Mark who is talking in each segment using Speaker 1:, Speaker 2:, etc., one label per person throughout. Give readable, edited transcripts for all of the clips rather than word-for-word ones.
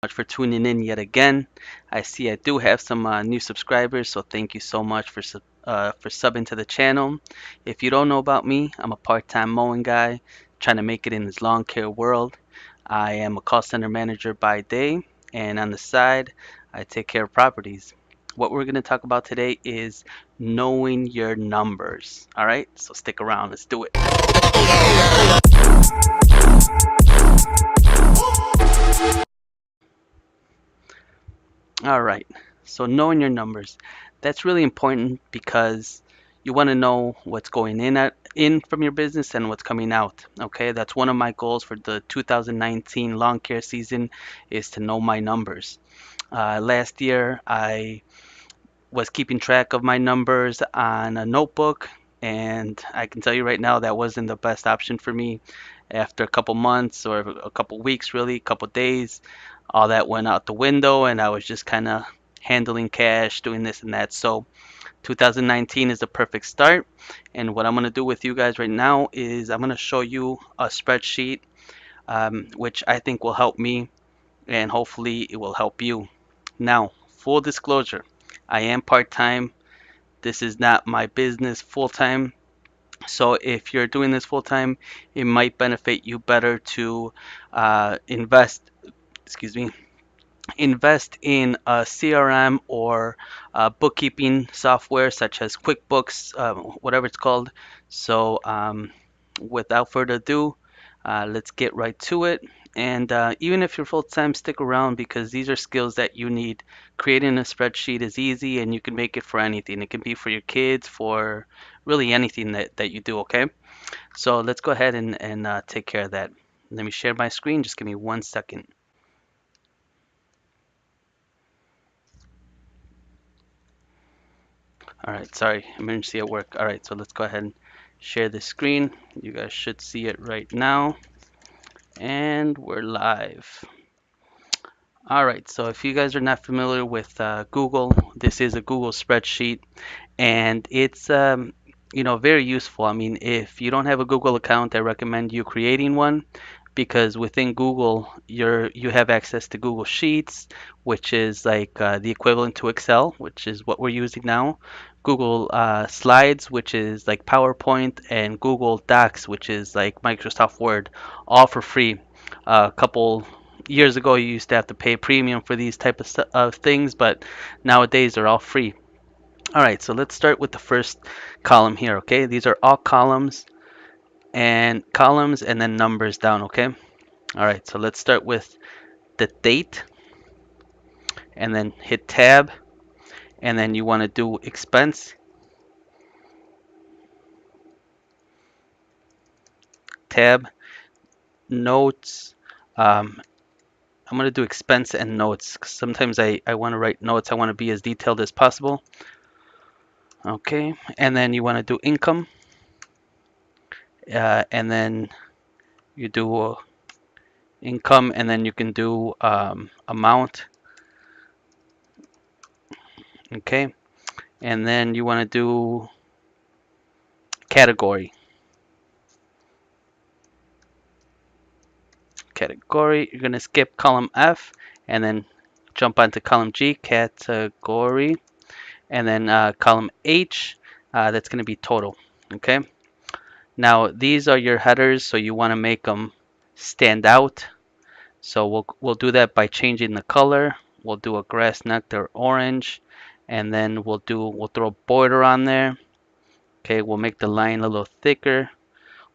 Speaker 1: much for tuning in yet again. I see I do have some new subscribers, so thank you so much for subbing to the channel. If you don't know about me, I'm a part-time mowing guy trying to make it in this lawn care world. I am a call center manager by day, and on the side, I take care of properties. What we're going to talk about today is knowing your numbers. All right, so stick around. Let's do it. All right. So knowing your numbers, that's really important because you want to know what's going in from your business and what's coming out. Okay, that's one of my goals for the 2019 lawn care season is to know my numbers. Last year, I was keeping track of my numbers on a notebook, and I can tell you right now that wasn't the best option for me. After a couple months or a couple weeks, really, a couple days, all that went out the window, and I was just kind of handling cash, doing this and that. So 2019 is the perfect start. And what I'm going to do with you guys right now is I'm going to show you a spreadsheet, which I think will help me and hopefully it will help you. Now, full disclosure, I am part-time. This is not my business full-time. So if you're doing this full-time, it might benefit you better to excuse me, invest in a CRM or bookkeeping software such as QuickBooks, whatever it's called. So without further ado, let's get right to it. And even if you're full-time, stick around because these are skills that you need. Creating a spreadsheet is easy and you can make it for anything. It can be for your kids, for really anything that you do, okay? So let's go ahead and take care of that. Let me share my screen. Just give me 1 second. All right, sorry, emergency at work. All right, so let's go ahead and share the screen. You guys should see it right now. And we're live. All right, so if you guys are not familiar with Google, this is a Google spreadsheet, and it's very useful. I mean, if you don't have a Google account, I recommend you creating one because within Google, you have access to Google Sheets, which is like the equivalent to Excel, which is what we're using now. Google Slides, which is like PowerPoint, and Google Docs, which is like Microsoft Word, all for free. A couple years ago, you used to have to pay a premium for these type of things, but nowadays they're all free. All right, so let's start with the first column here, okay? These are all columns and then numbers down, okay? All right, so let's start with the date and then hit tab and then you want to do expense, tab, notes. I'm going to do expense and notes. Sometimes I want to write notes. I want to be as detailed as possible. Okay, and then you want to do income and then you do income and then you can do amount. Okay, and then you want to do category. You're going to skip column F and then jump onto column G, category, and then column H, that's going to be total. Okay, now these are your headers, so you want to make them stand out. So we'll do that by changing the color. We'll do a GrassNectar orange, and then we'll throw a border on there. Okay, we'll make the line a little thicker.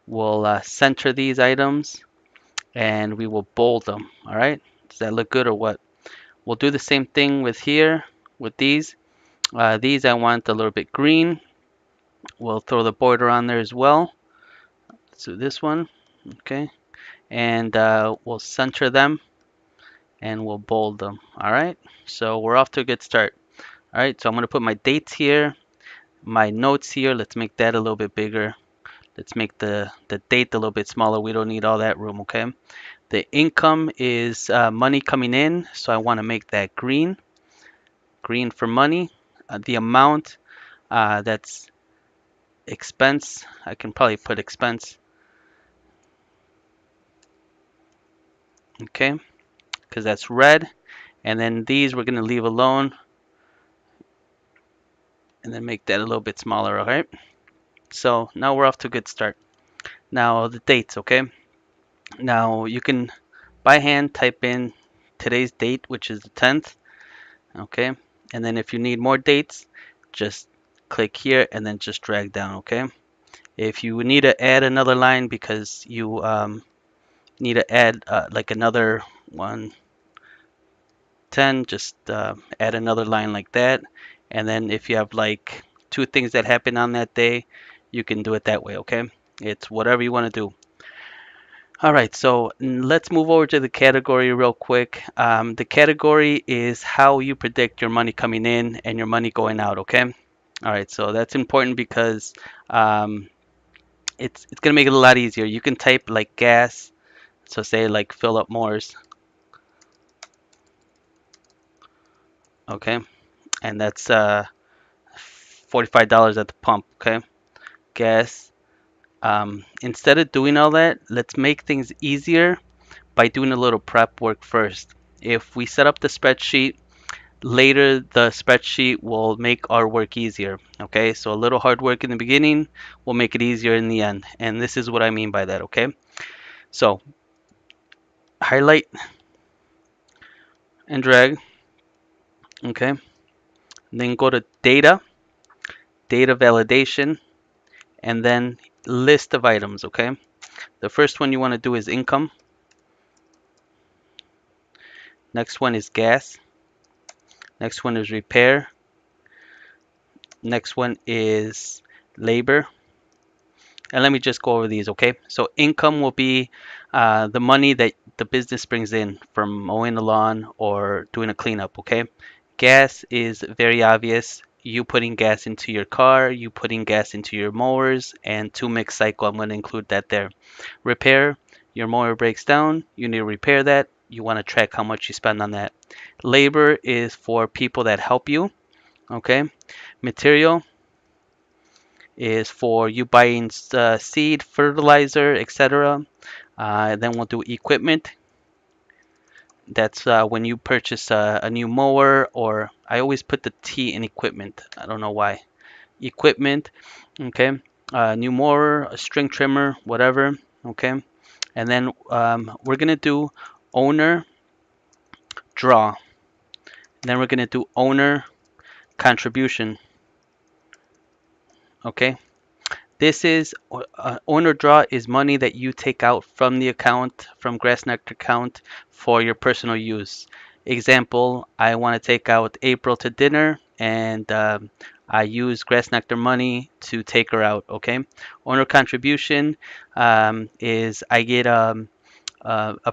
Speaker 1: We'll center these items, and we will bold them. All right, does that look good or what? We'll do the same thing with here with these. These I want a little bit green. We'll throw the border on there as well. So this one, okay, and we'll center them and we'll bold them. All right, so we're off to a good start. All right, so I'm going to put my dates here, my notes here. Let's make that a little bit bigger. Let's make the date a little bit smaller. We don't need all that room, okay? The income is money coming in, so I want to make that green. Green for money. The amount, that's expense. I can probably put expense. Okay, because that's red. And then these we're going to leave alone and then make that a little bit smaller, all right? So now we're off to a good start. Now the dates, okay? Now you can by hand type in today's date, which is the 10th, okay? And then if you need more dates, just click here and then just drag down, okay? If you need to add another line because you need to add like another 110, just add another line like that. And then if you have like two things that happen on that day, you can do it that way, okay? It's whatever you want to do. All right, so let's move over to the category real quick. The category is how you predict your money coming in and your money going out, okay? All right, so that's important because um, it's gonna make it a lot easier. You can type like gas, so say like fill up Moore's, okay? And that's $45 at the pump, okay? Gas. Instead of doing all that, let's make things easier by doing a little prep work first. If we set up the spreadsheet, later the spreadsheet will make our work easier. Okay, so a little hard work in the beginning will make it easier in the end. And this is what I mean by that. Okay, so highlight and drag. Okay, then go to data, data validation, and then list of items. Okay, the first one you want to do is income. Next one is gas. Next one is repair. Next one is labor. And let me just go over these, okay? So income will be the money that the business brings in from mowing the lawn or doing a cleanup, okay? Gas is very obvious. You putting gas into your car, you putting gas into your mowers, and to mix cycle, I'm going to include that there. Repair, your mower breaks down, you need to repair that. You want to track how much you spend on that. Labor is for people that help you, okay? Material is for you buying seed, fertilizer, etc. Then we'll do equipment. That's when you purchase a new mower, or I always put the T in equipment. I don't know why. Equipment, okay. New mower, a string trimmer, whatever, okay. And then we're gonna do owner draw. Then we're gonna do owner contribution, okay. This is owner draw is money that you take out from the account, from GrassNectar account for your personal use. Example, I want to take out April to dinner and I use GrassNectar money to take her out, okay? Owner contribution is I get a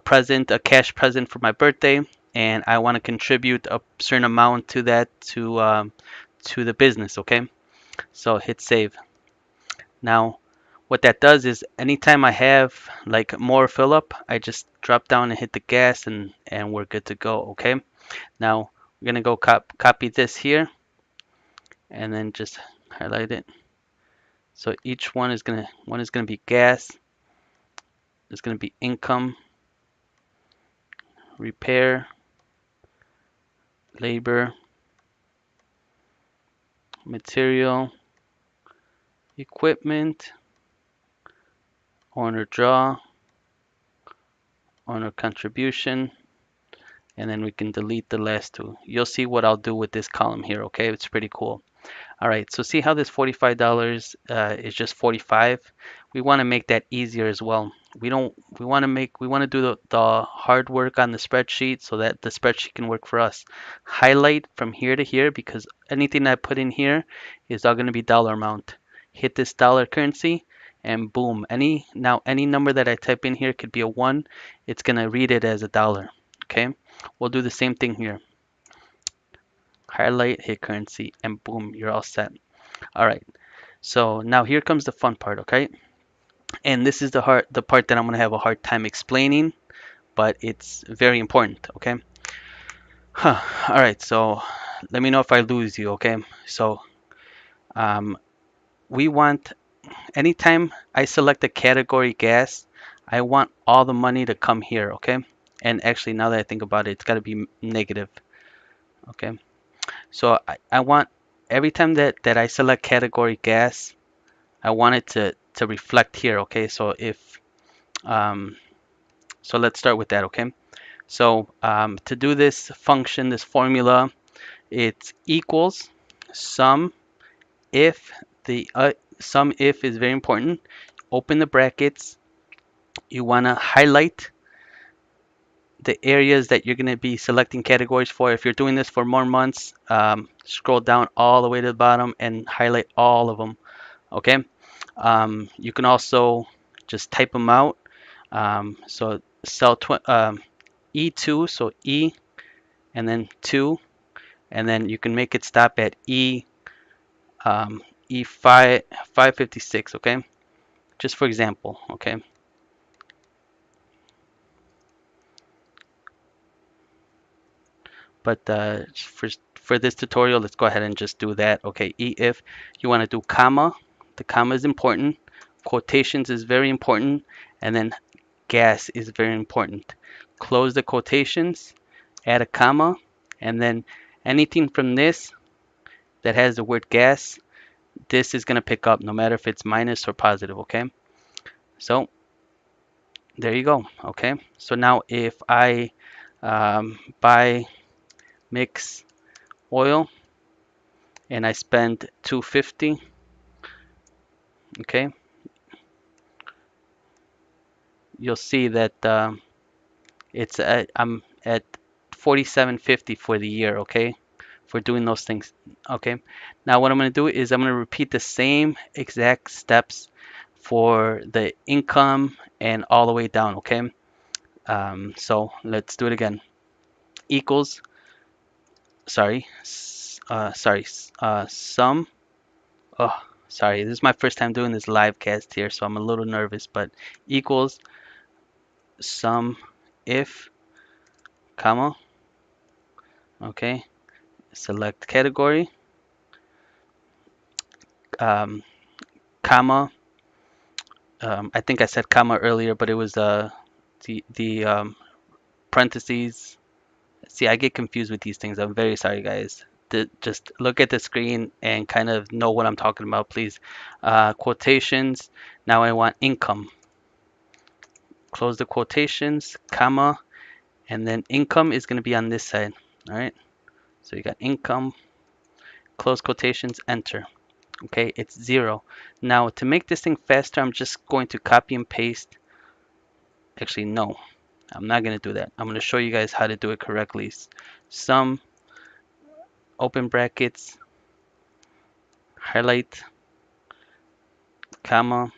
Speaker 1: present, a cash present for my birthday, and I want to contribute a certain amount to that to the business, okay? So hit save. Now, what that does is anytime I have like more fill up, I just drop down and hit the gas and we're good to go, okay? Now, we're gonna go copy this here and then just highlight it. So each one is gonna be gas, it's gonna be income, repair, labor, material, equipment, owner draw, owner contribution, and then we can delete the last two. You'll see what I'll do with this column here, okay? It's pretty cool. All right, so see how this $45 is just 45? We want to make that easier as well. We want to do the hard work on the spreadsheet so that the spreadsheet can work for us. Highlight from here to here because anything I put in here is all going to be dollar amount. Hit this dollar currency and boom, any number that I type in here could be a 1. It's going to read it as a dollar, okay? We'll do the same thing here. Highlight, hit currency, and boom, you're all set. All right, so now here comes the fun part, okay? And this is the part that I'm gonna have a hard time explaining, but it's very important, okay? All right, so let me know if I lose you, okay? So um, we want, anytime I select the category gas, I want all the money to come here, okay? And actually, now that I think about it, it's got to be negative. Okay. So I want every time that I select category gas, I want it to reflect here. Okay. So if so let's start with that. Okay. So to do this function, this formula, it's equals sum if the sum if is very important. Open the brackets. You want to highlight the areas that you're going to be selecting categories for. If you're doing this for more months, scroll down all the way to the bottom and highlight all of them. Okay. You can also just type them out. So cell E2, so E and then 2, and then you can make it stop at E5 556. Okay, just for example. Okay. But for this tutorial, let's go ahead and just do that. Okay, if you want to do comma, the comma is important. Quotations is very important. And then gas is very important. Close the quotations, add a comma, and then anything from this that has the word gas, this is going to pick up no matter if it's minus or positive. Okay, so there you go. Okay, so now if I buy mix oil and I spend 250, okay, you'll see that I'm at 47.50 for the year, okay, for doing those things. Okay, now what I'm going to do is I'm going to repeat the same exact steps for the income and all the way down. Okay, so let's do it again. Equals, sorry, sum. Oh, sorry, this is my first time doing this live cast here, so I'm a little nervous, but equals sum if, comma, okay, select category, um, comma, I think I said comma earlier, but it was the parentheses. See, I get confused with these things. I'm very sorry, guys. Just look at the screen and kind of know what I'm talking about, please. Quotations. Now I want income. Close the quotations, comma, and then income is going to be on this side. All right. So you got income, close quotations, enter. Okay, it's 0. Now to make this thing faster, I'm just going to copy and paste. Actually, no, I'm not going to do that. I'm going to show you guys how to do it correctly. Sum, open brackets, highlight, comma,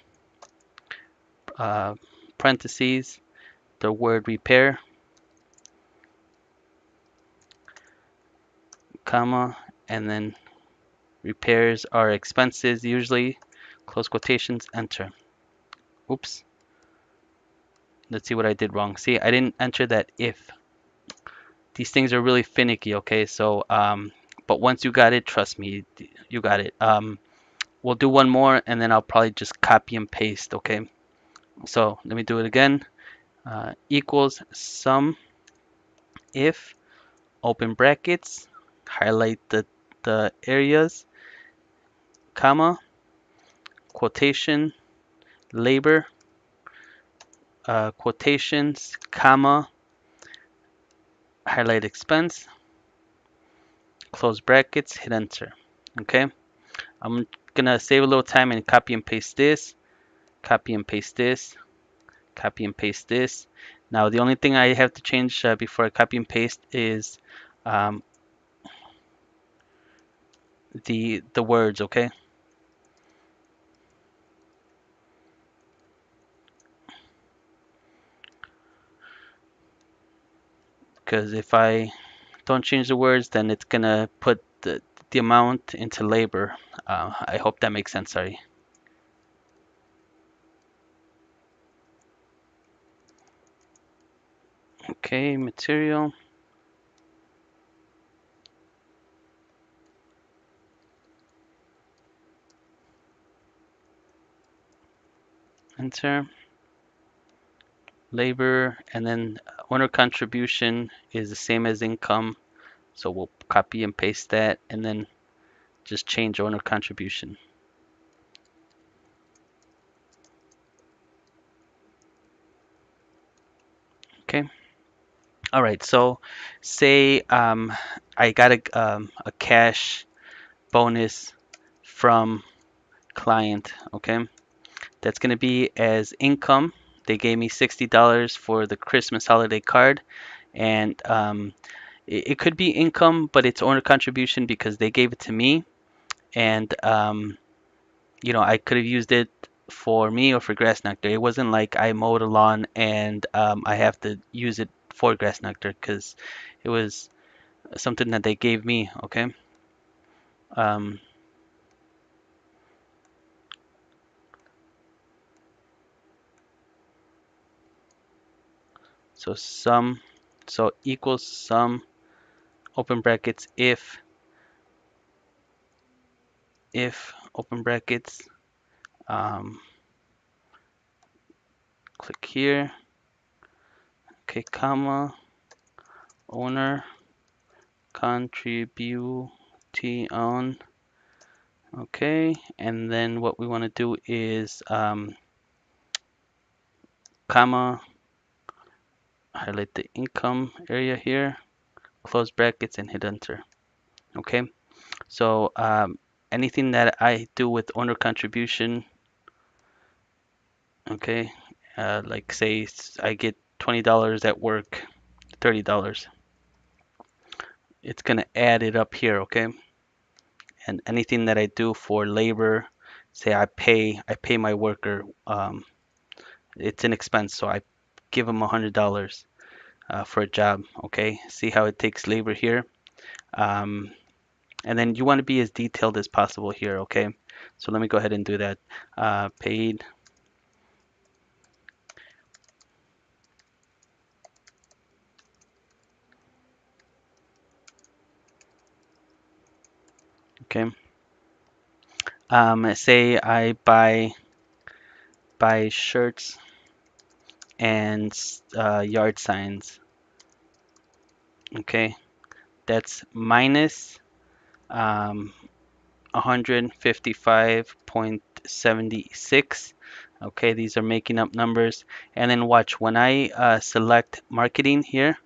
Speaker 1: uh, parentheses, the word repair, comma, and then repairs are expenses usually, close quotations, enter. Oops. Let's see what I did wrong. See, I didn't enter that if. These things are really finicky, okay? So, but once you got it, trust me, you got it. We'll do one more and then I'll probably just copy and paste, okay? So let me do it again. Equals sum if, open brackets, highlight the areas, comma, quotation, labor, quotations, comma, highlight expense, close brackets, hit enter. Okay, I'm gonna save a little time and copy and paste this, copy and paste this, copy and paste this. Now the only thing I have to change before I copy and paste is um, the words. Okay, because if I don't change the words, then it's gonna put the amount into labor. I hope that makes sense. Sorry. Okay, material, enter. labor, and then owner contribution is the same as income. So we'll copy and paste that and then just change owner contribution. Okay. All right. So say I got a cash bonus from client. Okay. That's going to be as income. They gave me $60 for the Christmas holiday card, and it could be income, but it's owner contribution because they gave it to me, and I could have used it for me or for GrassNectar. It wasn't like I mowed a lawn and I have to use it for GrassNectar because it was something that they gave me. Okay. Um, so so equals sum, open brackets, if open brackets, um, click here, okay, comma, owner contribution, okay, and then what we want to do is comma, highlight the income area here, close brackets, and hit enter. Okay, so anything that I do with owner contribution, okay, like say I get $20 at work, $30, it's gonna add it up here, okay? And anything that I do for labor, say I pay my worker, it's an expense, so I give them $100 for a job, okay? See how it takes labor here. Um, and then you want to be as detailed as possible here, okay? So let me go ahead and do that. Paid, okay? Say I buy shirts and yard signs, okay? That's minus um, 155.76. Okay, these are making up numbers. And then watch, when I select marketing here,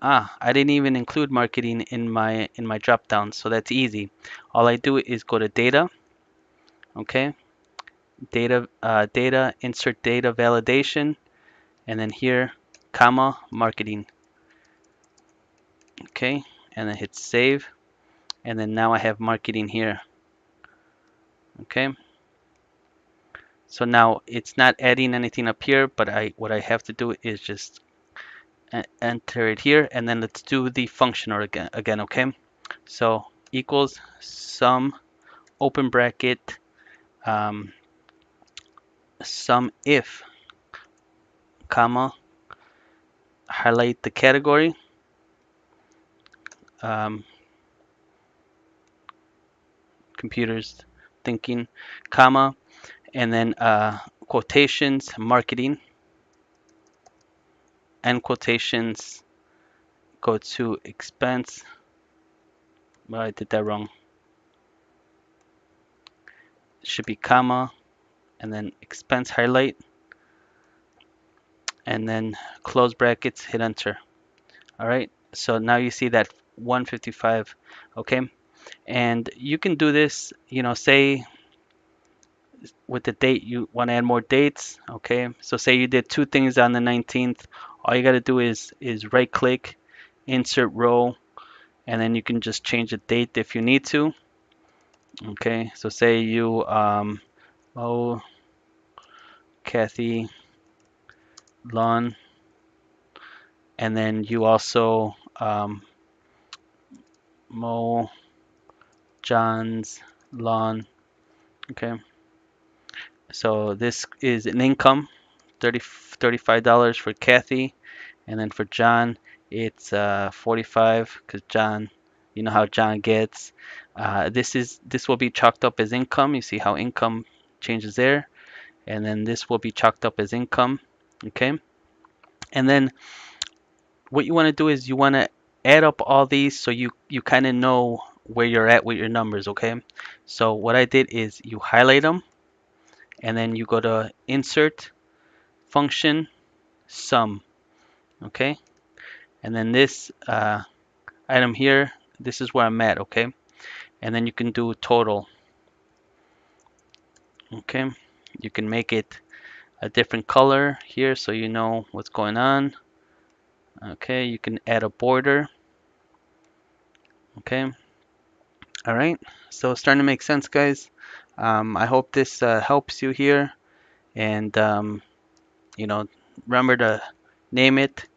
Speaker 1: I didn't even include marketing in my drop down, so that's easy. All I do is go to data, okay, data, insert data validation, and then here, comma, marketing, okay, and then hit save, and then now I have marketing here, okay. So now it's not adding anything up here, but what I have to do is just enter it here, and then let's do the functional again, okay? So equals sum, open bracket, um, sum if, comma, highlight the category, um, computers thinking, comma, and then quotations, marketing, and quotations go to expense. Well, I did that wrong. It should be comma, and then expense highlight, and then close brackets, hit enter. All right, so now you see that 155, okay? And you can do this, say with the date you want to add more dates, okay? So say you did two things on the 19th, all you got to do is right click, insert row, and then you can just change the date if you need to, okay? So say you oh, Kathy lawn, and then you also mow John's lawn, okay? So this is an income, $35 for Kathy, and then for John, it's 45 because John, you know how John gets. This will be chalked up as income. You see how income changes there, and then this will be chalked up as income. Okay, and then what you want to do is you want to add up all these so you kind of know where you're at with your numbers. Okay, so what I did is you highlight them and then you go to insert function sum. Okay, and then this item here, this is where I'm at. Okay, and then you can do total. Okay, you can make it a different color here so you know what's going on. Okay, you can add a border. Okay, all right, so it's starting to make sense, guys. I hope this helps you here, and you know, remember to name it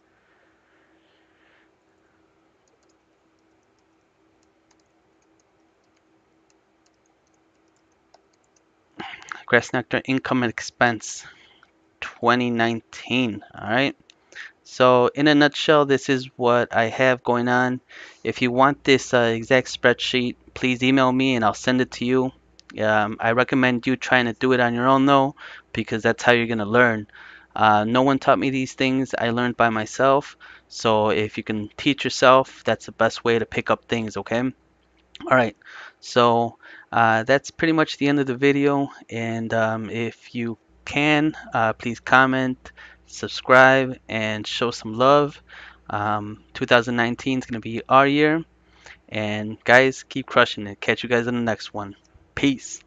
Speaker 1: GrassNectar Income and Expense 2019. All right. So in a nutshell, this is what I have going on. If you want this exact spreadsheet, please email me and I'll send it to you. I recommend you trying to do it on your own though, because that's how you're gonna learn. No one taught me these things. I learned by myself. So if you can teach yourself, that's the best way to pick up things, okay? All right, so that's pretty much the end of the video. And if you can, please comment, subscribe, and show some love. 2019 is going to be our year. And guys, keep crushing it. Catch you guys in the next one. Peace.